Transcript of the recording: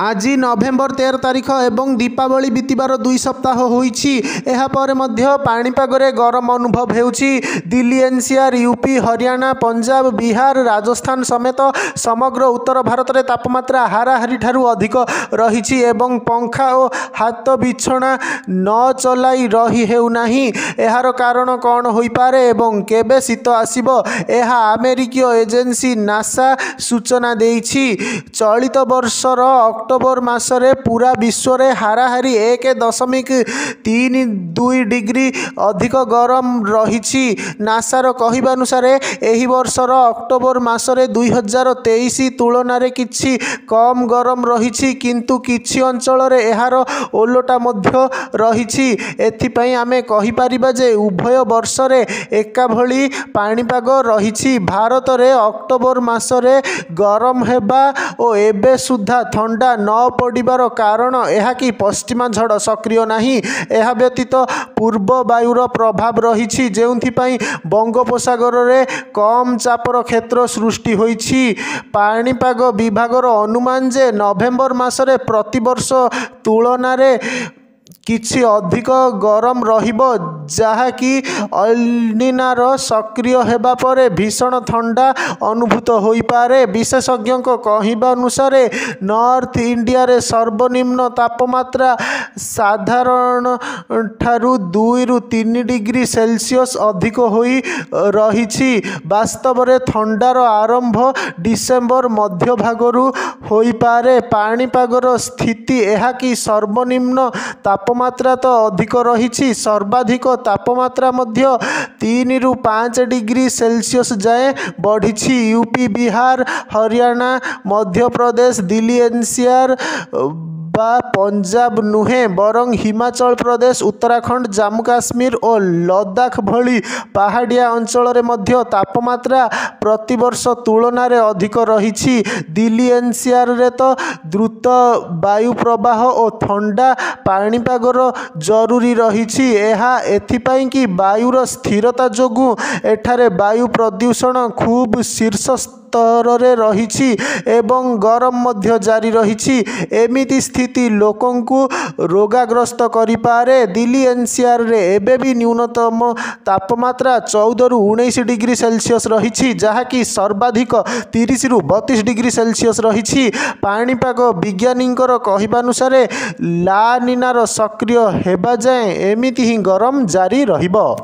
आज नवेम्बर 13 तारिख एवं दीपावली बीतबार 2 सप्ताह होईछि। एहापर मध्य पाणीपागरे गरम अनुभव हेउछि। दिल्ली एनसीआर, यूपी, हरियाणा, पंजाब, बिहार, राजस्थान समेत समग्र उत्तर भारत में तापमात्रा हाराहारी ठारू अधिक रही एवं पंखा और हाथ बिछना न चलाई रही हेउनाही। एहार कारण कौन होइपारे एवं केबे शीत आसिबो एहा अमेरिकीय एजेंसी नासा सूचना देइछि। चलित वर्षर अक्टोबर मासरे पूरा विश्व में हाराहारी 1.32 डिग्री अधिक गरम रही। नासार कहवानुसार एही वर्षर अक्टोबर मासरे 2023 तुलन में किछि कम गरम रही, किंतु किछि अंचल रे एहार ओलोटा मध्य रही। एथिपाई आमे कहि परिबा जे उभय वर्ष रे एका भली पाणीपाग रही। भारत रे अक्टोबर मासरे गरम हेबा ओ एबे सुधा ठंडा न पड़िबार कारण यह कि पश्चिमा झड़ सक्रिय नहीं। यह व्यतीत पूर्व वायुर प्रभाव रही, जेउथिपाई बंगोपसागर रे कम चापर क्षेत्र सृष्टि होईछि। पाणीपाग विभागर अनुमान जे नवेम्बर मासरे प्रतिवर्ष तुलन रे किछि अधिक गरम रहिबो, जहाँकि अल्निनार सक्रिय हेबा परे भीषण ठंडा अनुभूत होइपारे। विशेषज्ञों कहवानुसार नॉर्थ इंडिया रे सर्वनिम्न तापमात्रा साधारण ठारू 2 ରୁ 3 डिग्री सेल्सियस अधिक होई रही। वास्तव में ठंडार आरंभ डिसेम्बर मध्य भागरू होइपारे। पाणीपागर स्थिति यह कि सर्वनिम्न तापमात्रा तो अधिक रही, सर्वाधिक तापमात्रा मध्य 3 ରୁ 5 डिग्री सेल्सियस जाए बढ़ी। यूपी, बिहार, हरियाणा, मध्य प्रदेश, दिल्ली एनसीआर बा पंजाब नुहे बरं हिमाचल प्रदेश, उत्तराखंड, जम्मू काश्मीर और लद्दाख भली पहाड़िया अंचल रे मध्य तापमात्रा प्रतिवर्ष तुलन में अधिक रही। दिल्ली एनसीआर रे तो द्रुत वायु प्रवाह और ठंडा पाणीपागर जरूरी रही। एथिपाई कि वायुर स्थिरता जोगु एठारे वायु प्रदूषण खूब शीर्ष स्तर रे रही एवं गरम मध्य जारी रही। एमिति स्थिति लोकों को रोगाग्रस्त करिपारे। दिल्ली एनसीआर रे एबे भी न्यूनतम तापमात्रा 14 ରୁ 19 डिग्री सेल्सियस रही, जहाँकि सर्वाधिक 30 ରୁ 32 डिग्री सेल्सियस रही। पाणीपाग विज्ञानींकर कहवानुसार ला निनार सक्रिय हेबा जाए एमिति ही गरम जारी रहिबो।